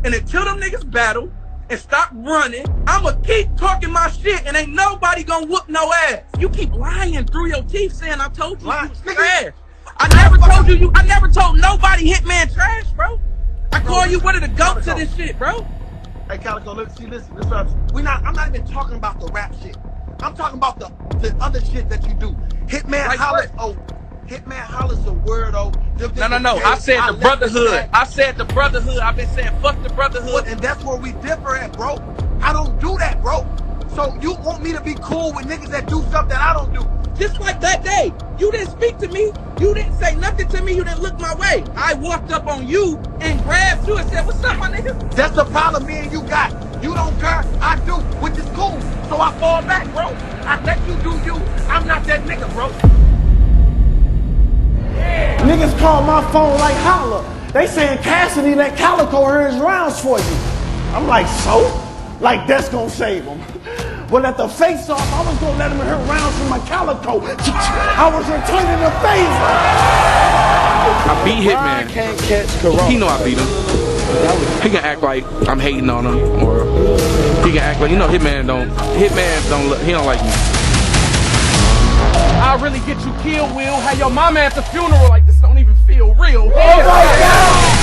And until them niggas battle and stop running, I'ma keep talking my shit and ain't nobody gonna whoop no ass. You keep lying through your teeth saying I told you you was trash. I never told you, I never told nobody Hitman trash, bro. I call you one of the goats to this shit, bro. Hey, Calico, listen, I'm not even talking about the rap shit. I'm talking about the other shit that you do. Hitman like hollers, Hitman hollers a word, No. I said the brotherhood. I said the brotherhood. I've been saying fuck the brotherhood. And that's where we differ at, bro. I don't do that, bro. So you want me to be cool with niggas that do stuff that I don't do. Just like that day, you didn't speak to me, you didn't say nothing to me, you didn't look my way. I walked up on you and grabbed you and said, what's up, my nigga? That's the problem me and you got. You don't care, I do, which is cool. So I fall back, bro. I let you do you. I'm not that nigga, bro. Yeah. Niggas call my phone like holla. They saying Cassidy let Calico hear his rounds for you. I'm like, so? Like that's gonna save him. But at the face-off, I was gonna let him hear rounds from my Calico. I was returning the favor. I beat Hitman. Can't catch Corona. He know I beat him. He can act like I'm hating on him, or he can act like, you know, Hitman don't he don't like me. I'll really get you killed, Will. Have your mama at the funeral like this don't even feel real. Oh my God!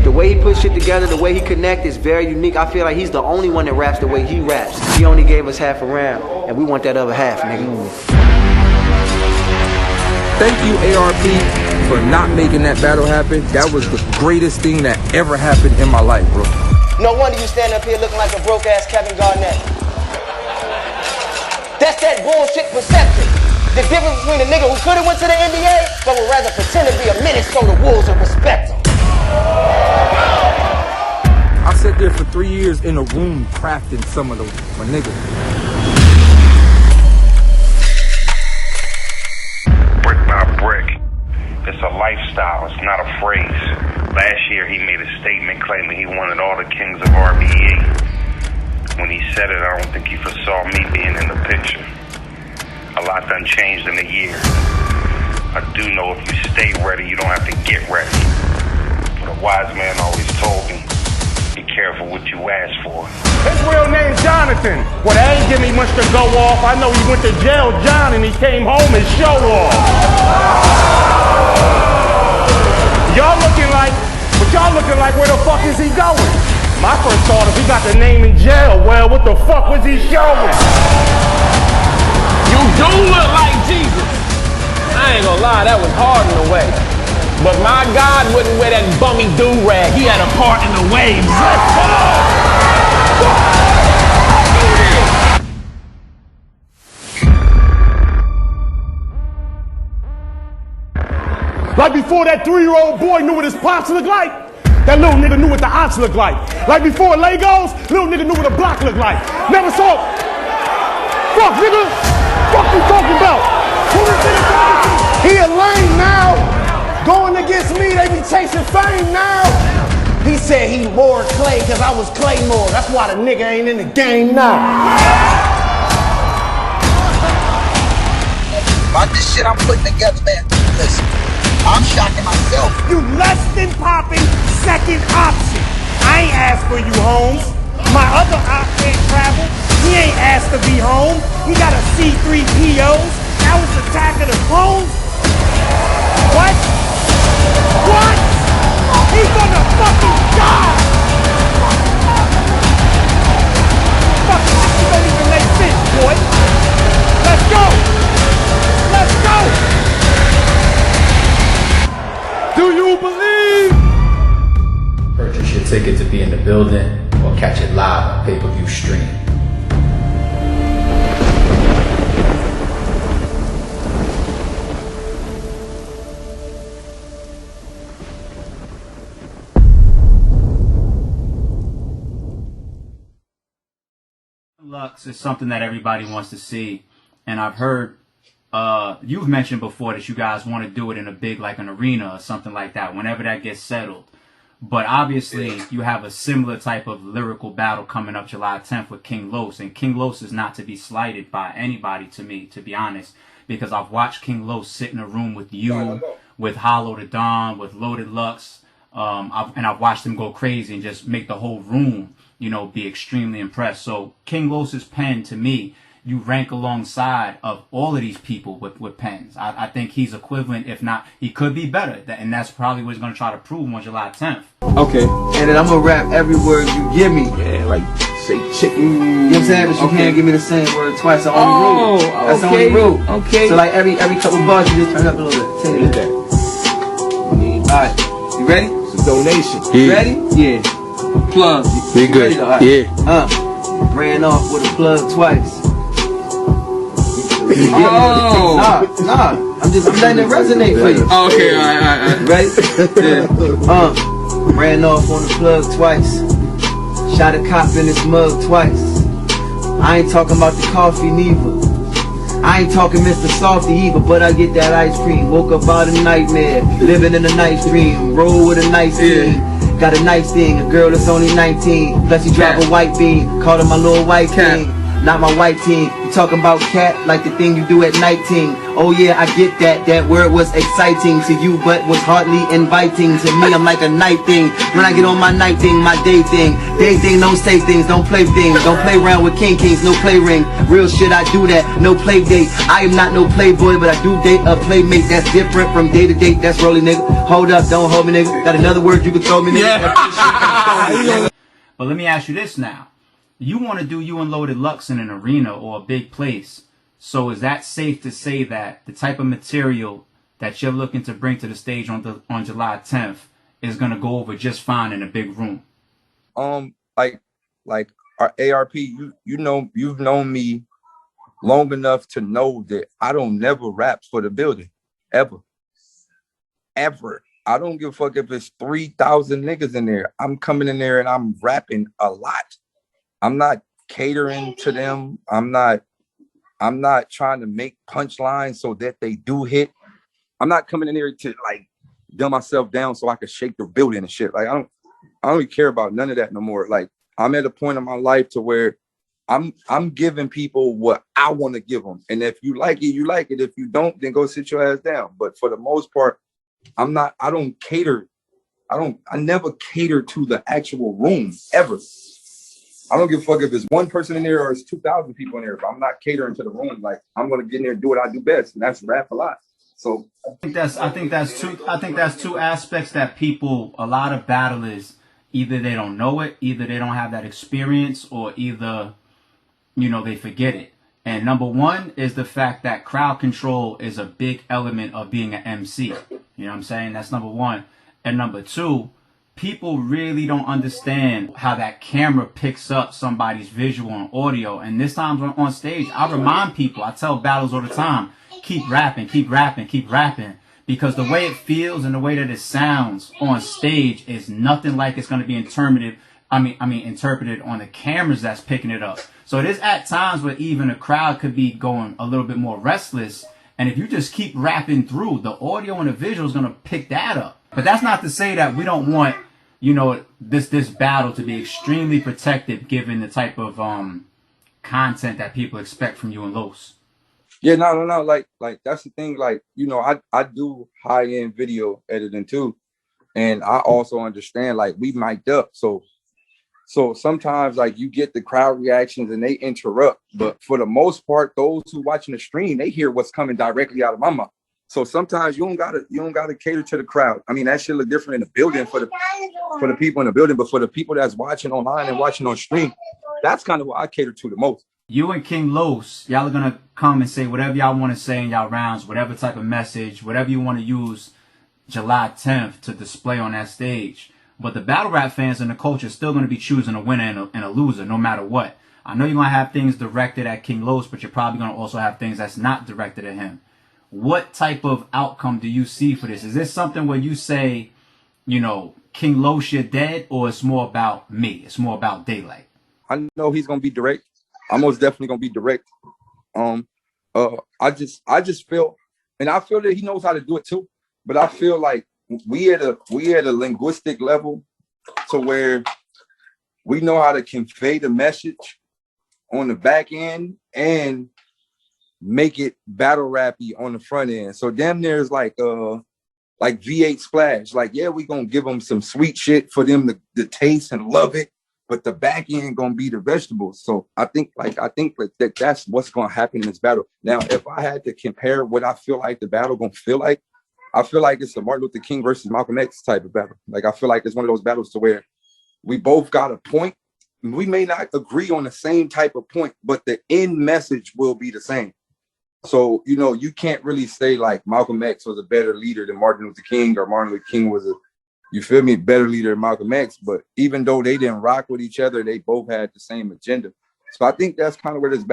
The way he puts shit together, the way he connects is very unique. I feel like he's the only one that raps the way he raps. He only gave us half a round, and we want that other half, nigga. Thank you, ARP, for not making that battle happen. That was the greatest thing that ever happened in my life, bro. No wonder you stand up here looking like a broke-ass Kevin Garnett. That's that bullshit perception. The difference between a nigga who could have went to the NBA, but would rather pretend to be a Minnesota Wolves and respect him. I sat there for 3 years in a room crafting some of my niggas. Brick by brick. It's a lifestyle, it's not a phrase. Last year he made a statement claiming he wanted all the kings of RBE. When he said it, I don't think he foresaw me being in the picture. A lot done changed in a year. I do know if you stay ready, you don't have to get ready. But a wise man always told me, be careful what you ask for. His real name's Jonathan. Well, they ain't give me much to go off. I know he went to jail, John, and he came home and show off. Y'all looking like where the fuck is he going? My first thought is he got the name in jail. Well, what the fuck was he showing? You do look like Jesus. I ain't gonna lie, that was hard in a way. But my God wouldn't wear that bummy do-rag. He had a part in the waves. Like before that 3-year-old boy knew what his pops looked like, that little nigga knew what the ops looked like. Like before Legos, little nigga knew what a block looked like. Never saw. Fuck, nigga. Fuck you talking about? Who this nigga talking to? He a lame now. Going against me, they be chasing fame now. He said he more Clay cause I was Claymore. That's why the nigga ain't in the game now. About this shit I'm putting together, man. Listen, I'm shocking myself. You less than popping second option. I ain't asked for you, Holmes. My other op can't travel. He ain't asked to be home. He got a C3POs. That was Attack of the Clones. What? What? He's gonna fucking die! Fucking shit don't even make sense, boy. Let's go! Let's go! Do you believe? Purchase your ticket to be in the building or catch it live on pay-per-view stream. Lux is something that everybody wants to see, and I've heard you've mentioned before that you guys want to do it in a big, like an arena or something like that whenever that gets settled. But obviously you have a similar type of lyrical battle coming up July 10th with King Los, and King Los is not to be slighted by anybody, to me, to be honest, because I've watched King Los sit in a room with you, with Hollow the Don, with Loaded Lux. I've watched him go crazy and just make the whole room, be extremely impressed. So King Los's pen, to me, you rank alongside of all of these people with pens. I think he's equivalent, if not, he could be better. And that's probably what he's going to try to prove on July 10th. Okay. And then I'm going to rap every word you give me. Yeah, like, say chicken. You know what I'm saying? But you can't give me the same word twice. That's the only rule. That's the only rule. Okay. So like every couple bars, you just turn up a little bit. Take it. Alright. You ready? It's a donation. Yeah. You ready? Yeah. Plug. Be good. Right. Yeah. Ran off with a plug twice. Nah. I'm letting it resonate for you. Okay, alright. Ready? Yeah. Ran off on the plug twice. Shot a cop in his mug twice. I ain't talking about the coffee neither. I ain't talking Mr. Softy either, but I get that ice cream. Woke up out of nightmare, living in a nice dream. Roll with a nice team. Got a nice thing, a girl that's only 19. Plus you drive a white beam, call her my little white king. Not my white team. You talking about cat like the thing you do at 19. Oh yeah, I get that. That word was exciting to you, but was hardly inviting to me. I'm like a night thing. When I get on my night thing, my day thing. Day thing, don't say things, don't play things. Don't play around with kings, no play ring. Real shit, I do that, no play date. I am not no playboy, but I do date a playmate. That's different from day to day. That's rolling, nigga. Hold up, don't hold me, nigga. Got another word you can throw me, nigga. Yeah. But let me ask you this now. You want to do you and Loaded Lux in an arena or a big place. So is that safe to say that the type of material that you're looking to bring to the stage on July 10th is going to go over just fine in a big room? Like our ARP, you've known me long enough to know that I don't never rap for the building. Ever. I don't give a fuck if it's 3,000 niggas in there. I'm coming in there and I'm rapping a lot. I'm not catering to them. I'm not trying to make punchlines so that they do hit. I'm not coming in there to like dumb myself down so I can shake the building and shit. Like I don't really care about none of that no more. Like I'm at a point in my life to where I'm giving people what I want to give them. And if you like it, you like it. If you don't, then go sit your ass down. But for the most part, I never cater to the actual room ever. I don't give a fuck if it's one person in there or it's 2,000 people in there. But I'm not catering to the room. Like I'm gonna get in there and do what I do best, and that's rap a lot. So I think that's two aspects that a lot of battlers, either they don't know it, either they don't have that experience, or either they forget it. And number one is the fact that crowd control is a big element of being an MC. You know what I'm saying? That's number one. And number two, people really don't understand how that camera picks up somebody's visual and audio. And this time on stage, I remind people, I tell battles all the time, keep rapping, keep rapping, keep rapping. Because the way it feels and the way that it sounds on stage is nothing like it's going to be interpreted on the cameras that's picking it up. So it is at times where even a crowd could be going a little bit more restless. And if you just keep rapping through, the audio and the visual is going to pick that up. But that's not to say that we don't want, this battle to be extremely protected given the type of content that people expect from you and Los. Yeah, no. Like that's the thing. Like, I do high-end video editing too. And I also understand, like, we mic'd up. So sometimes, like, you get the crowd reactions and they interrupt. But for the most part, those who watching the stream, they hear what's coming directly out of my mouth. So sometimes you don't gotta cater to the crowd. I mean, that shit look different in the building for the people in the building, but for the people that's watching online and watching on stream, that's kind of what I cater to the most. You and King Los, y'all are gonna come and say whatever y'all want to say in y'all rounds, whatever type of message, whatever you want to use July 10th to display on that stage. But the battle rap fans and the culture are still going to be choosing a winner and a loser no matter what. I know you're going to have things directed at King Los, but you're probably going to also have things that's not directed at him. What type of outcome do you see for this? Is this something where you say, King Los, you're dead, or it's more about me? It's more about Daylyt? I know he's going to be direct. I'm most definitely going to be direct. I just feel, and I feel that he knows how to do it too, but I feel like we at a linguistic level to where we know how to convey the message on the back end and make it battle rappy on the front end. So damn near is like like V8 Splash. Like, yeah, we gonna give them some sweet shit for them to taste and love it, but the back end gonna be the vegetables. So I think that's what's gonna happen in this battle. Now, if I had to compare what I feel like the battle gonna feel like, I feel like it's a Martin Luther King versus Malcolm X type of battle. Like, I feel like it's one of those battles to where we both got a point. We may not agree on the same type of point, but the end message will be the same. So, you know, you can't really say like Malcolm X was a better leader than Martin Luther King, or Martin Luther King was better leader than Malcolm X. But even though they didn't rock with each other, they both had the same agenda. So I think that's kind of where this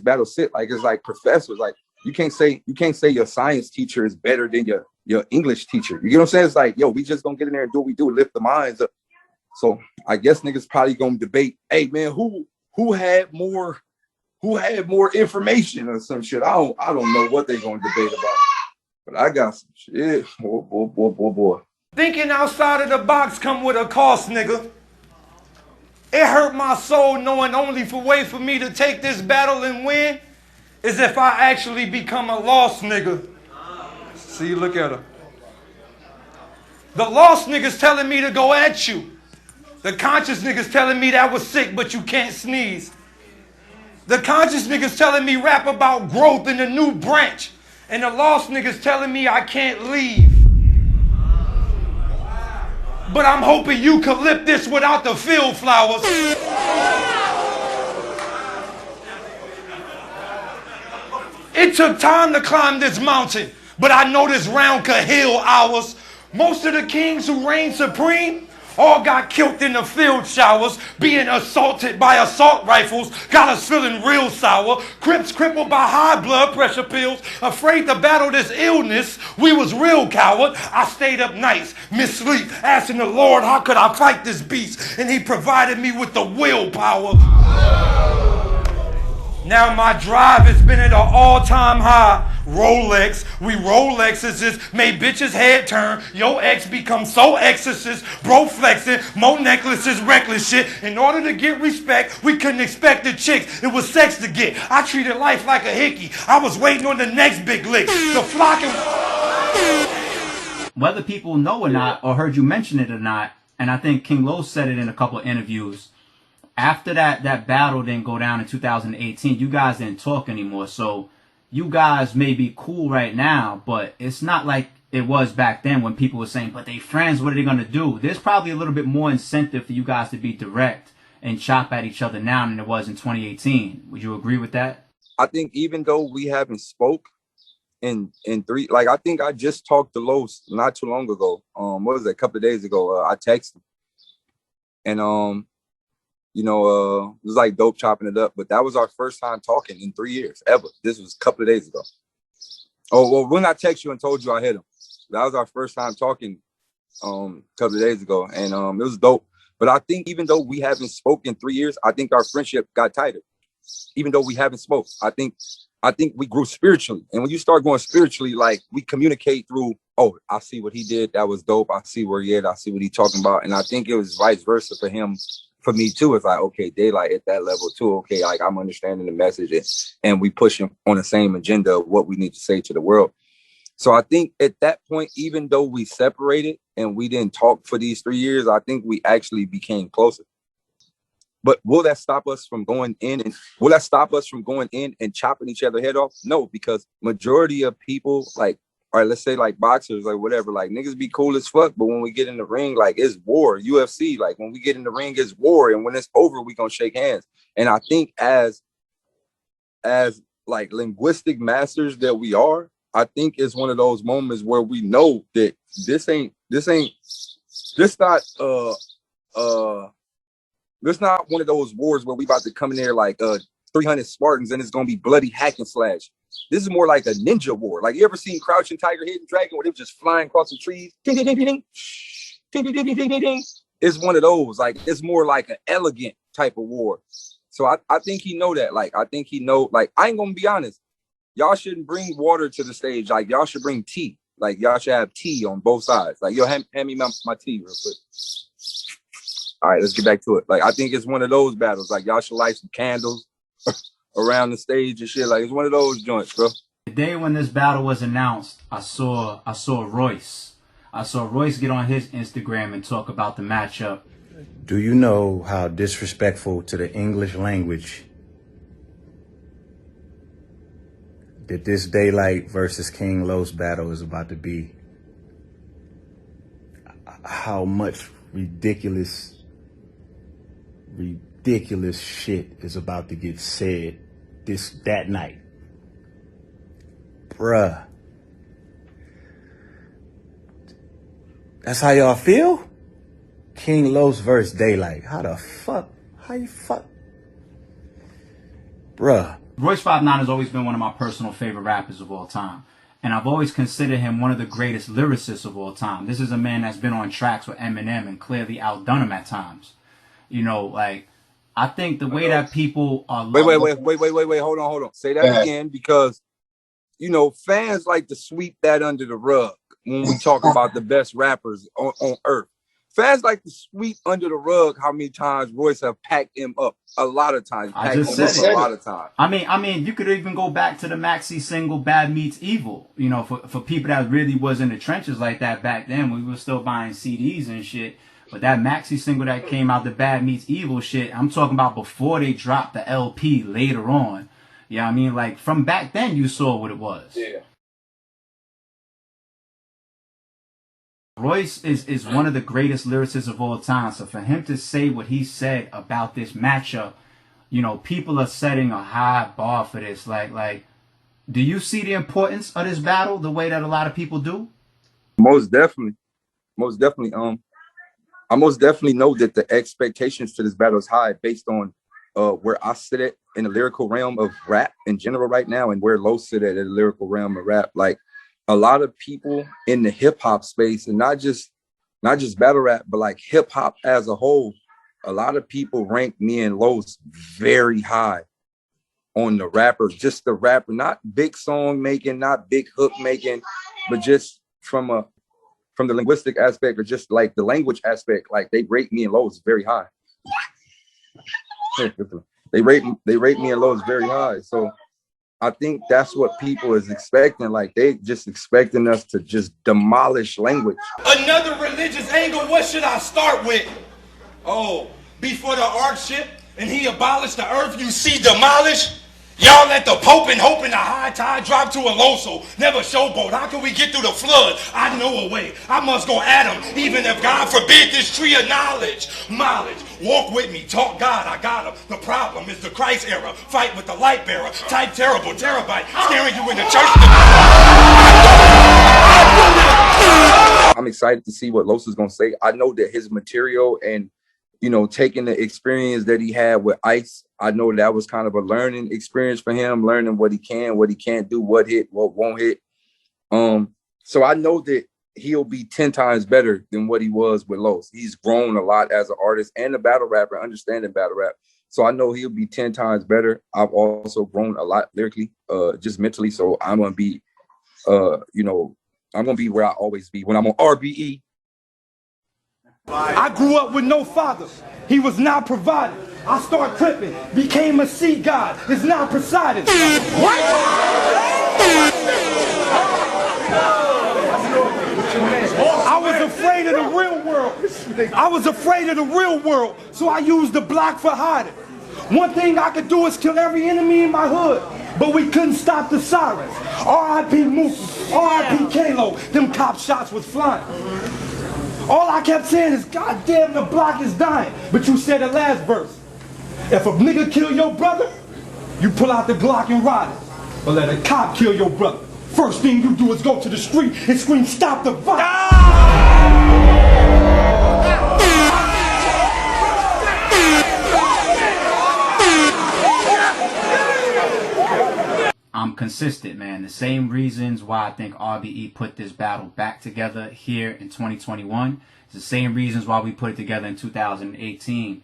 battle sit. Like, it's like professors. Like, you can't say your science teacher is better than your English teacher. You get what I'm saying? It's like, yo, we just gonna get in there and do what we do, lift the minds up. So I guess niggas probably gonna debate, hey man, who had more information or some shit. I don't know what they gonna debate about, but I got some shit. Boy. Thinking outside of the box come with a cost, nigga. It hurt my soul knowing only way for me to take this battle and win is if I actually become a lost nigga. See, look at her. The lost niggas telling me to go at you. The conscious niggas telling me that was sick, but you can't sneeze. The conscious niggas telling me rap about growth in a new branch. And the lost niggas telling me I can't leave. But I'm hoping you could lip this without the field flowers. It took time to climb this mountain, but I know this round could heal ours. Most of the kings who reign supreme all got killed in the field showers, being assaulted by assault rifles, got us feeling real sour. Crips crippled by high blood pressure pills, afraid to battle this illness. We was real coward. I stayed up nights, missed sleep, asking the Lord, how could I fight this beast? And he provided me with the willpower. Now my drive has been at an all-time high. Rolex, we Rolexes, made bitches head turn. Your ex become so exorcist, bro flexing, more necklaces, reckless shit. In order to get respect, we couldn't expect the chicks. It was sex to get. I treated life like a hickey. I was waiting on the next big lick. The flock and... Whether people know or not, or heard you mention it or not, and I think King Lo said it in a couple of interviews, after that battle didn't go down in 2018, you guys didn't talk anymore. So you guys may be cool right now, but it's not like it was back then when people were saying, but they friends, what are they going to do? There's probably a little bit more incentive for you guys to be direct and chop at each other now than it was in 2018. Would you agree with that? I think even though we haven't spoke in three, like, I think I just talked to Los not too long ago. What was it, a couple of days ago? I texted him. And you know, it was like dope chopping it up, but that was our first time talking in 3 years, ever. This was a couple of days ago. Oh, well, when I text you and told you I hit him, that was our first time talking a couple of days ago, and it was dope. But I think even though we haven't spoken in 3 years, I think our friendship got tighter. Even though we haven't spoke, I think we grew spiritually. And when you start going spiritually, like, we communicate through, oh, I see what he did. That was dope. I see where he is. I see what he's talking about. And I think it was vice versa for him. For me too, it's like, okay, Daylyt at that level too. Okay, like, I'm understanding the message, and we pushing on the same agenda of what we need to say to the world. So I think at that point, even though we separated and we didn't talk for these 3 years, I think we actually became closer. But will that stop us from going in and chopping each other head off? No, because majority of people, like, all right, let's say like boxers, like whatever, like, niggas be cool as fuck, but when we get in the ring, like, it's war. UFC, like, when we get in the ring, it's war, and when it's over, we gonna shake hands. And I think as like linguistic masters that we are, I think it's one of those moments where we know that this not one of those wars where we about to come in there like 300 Spartans and it's gonna be bloody hack and slash. This is more like a ninja war. Like, you ever seen Crouching Tiger, Hidden Dragon, where they were just flying across the trees? Ding, ding, ding, ding, ding. Ding, ding, ding, ding, ding, ding, ding. It's one of those. Like, it's more like an elegant type of war. So I think he know that. Like, I think he know, like, I ain't gonna be honest. Y'all shouldn't bring water to the stage. Like, y'all should bring tea. Like, y'all should have tea on both sides. Like, yo, hand me my tea real quick. All right, let's get back to it. Like, I think it's one of those battles. Like, y'all should light some candles around the stage and shit. Like, it's one of those joints, bro. The day when this battle was announced, I saw Royce I saw Royce get on his Instagram and talk about the matchup. Do you know how disrespectful to the English language that this Daylyt versus King Los battle is about to be? How much ridiculous shit is about to get said that night. Bruh. That's how y'all feel? King Los versus Daylyt. How the fuck? How you fuck? Bruh. Royce 5'9" has always been one of my personal favorite rappers of all time. And I've always considered him one of the greatest lyricists of all time. This is a man that's been on tracks with Eminem and clearly outdone him at times. You know, like, I think the way that people are... Wait, hold on. Say that again, because, you know, fans like to sweep that under the rug when we talk about the best rappers on earth. Fans like to sweep under the rug how many times Royce have packed him up. A lot of times. I just said it. A lot of times. I mean, you could even go back to the maxi single Bad Meets Evil. You know, for people that really was in the trenches like that back then, we were still buying CDs and shit. But that maxi single that came out, the Bad Meets Evil shit, I'm talking about before they dropped the LP later on. You know what I mean? Like, from back then, you saw what it was. Yeah. Royce is one of the greatest lyricists of all time. So for him to say what he said about this matchup, you know, people are setting a high bar for this. Like, do you see the importance of this battle the way that a lot of people do? Most definitely. I most definitely know that the expectations for this battle is high based on where I sit at in the lyrical realm of rap in general right now and where Los sit at in the lyrical realm of rap. Like, a lot of people in the hip hop space, and not just battle rap, but like hip hop as a whole, a lot of people rank me and Los very high on the rappers, just the rapper, not big song making, not big hook making, but just from the linguistic aspect or just like the language aspect, like they rate me and Los very high. They rate me and Los very high. So I think that's what people is expecting. Like, they just expecting us to just demolish language. Another religious angle, what should I start with? Oh, before the ark ship and he abolished the earth, you see demolished? Y'all let the Pope and hope in the high tide drop to a low soul. Never showboat. How can we get through the flood? I know a way. I must go at him, even if God forbid this tree of knowledge. Walk with me. Talk God. I got him. The problem is the Christ era. Fight with the light bearer. Type terrible terabyte. Staring you in the church. I'm excited to see what Los is going to say. I know that his material and, you know, taking the experience that he had with Ice, I know that was kind of a learning experience for him, learning what he can, what he can't do, what hit, what won't hit. So I know that he'll be 10 times better than what he was with Los. He's grown a lot as an artist and a battle rapper, understanding battle rap. So I know he'll be 10 times better. I've also grown a lot lyrically, just mentally. So I'm going to be, you know, I'm going to be where I always be when I'm on RBE. I grew up with no father. He was not provided. I started tripping, became a sea god. Is now Poseidon. What? I was afraid of the real world. So I used the block for hiding. One thing I could do is kill every enemy in my hood. But we couldn't stop the sirens. R.I.P. Mookie, R.I.P. Kalo. Them cop shots was flying. All I kept saying is, God damn, the block is dying. But you said the last verse. If a nigga kill your brother, you pull out the Glock and ride it. Or let a cop kill your brother. First thing you do is go to the street and scream, stop the violence. I'm consistent, man. The same reasons why I think RBE put this battle back together here in 2021. It's the same reasons why we put it together in 2018.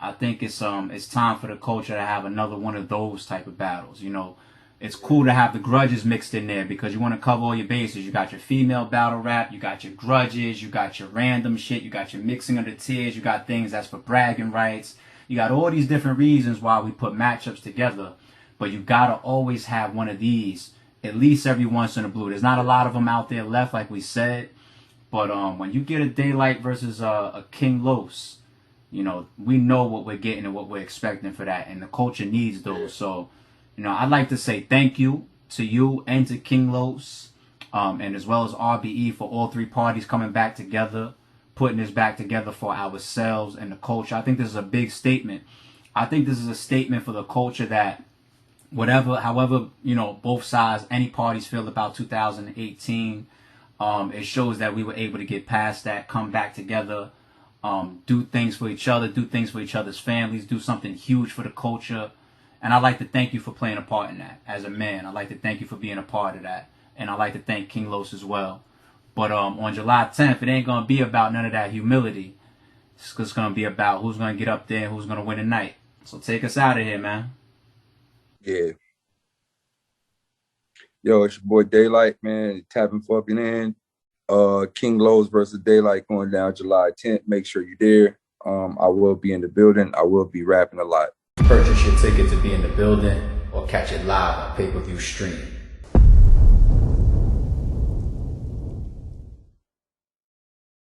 I think it's time for the culture to have another one of those type of battles. You know, it's cool to have the grudges mixed in there because you want to cover all your bases. You got your female battle rap, you got your grudges, you got your random shit, you got your mixing of the tiers, you got things that's for bragging rights. You got all these different reasons why we put matchups together. But you gotta always have one of these, at least every once in a blue. There's not a lot of them out there left, like we said. But when you get a Daylyt versus a King Los, you know, we know what we're getting and what we're expecting for that, and the culture needs those. So, you know, I'd like to say thank you to you and to King Los, and as well as RBE for all three parties coming back together, putting this back together for ourselves and the culture. I think this is a big statement. I think this is a statement for the culture that however, you know, both sides, any parties feel about 2018, it shows that we were able to get past that, come back together, do things for each other, do things for each other's families, do something huge for the culture. And I'd like to thank you for playing a part in that. As a man, I'd like to thank you for being a part of that. And I'd like to thank King Los as well. But on July 10th, it ain't going to be about none of that humility. It's just going to be about who's going to get up there and who's going to win the night. So take us out of here, man. Yeah. Yo, it's your boy Daylyt, man. Tapping fucking in. King Los versus Daylyt going down July 10th. Make sure you're there. I will be in the building. I will be rapping a lot. Purchase your ticket to be in the building or catch it live on pay-per-view stream.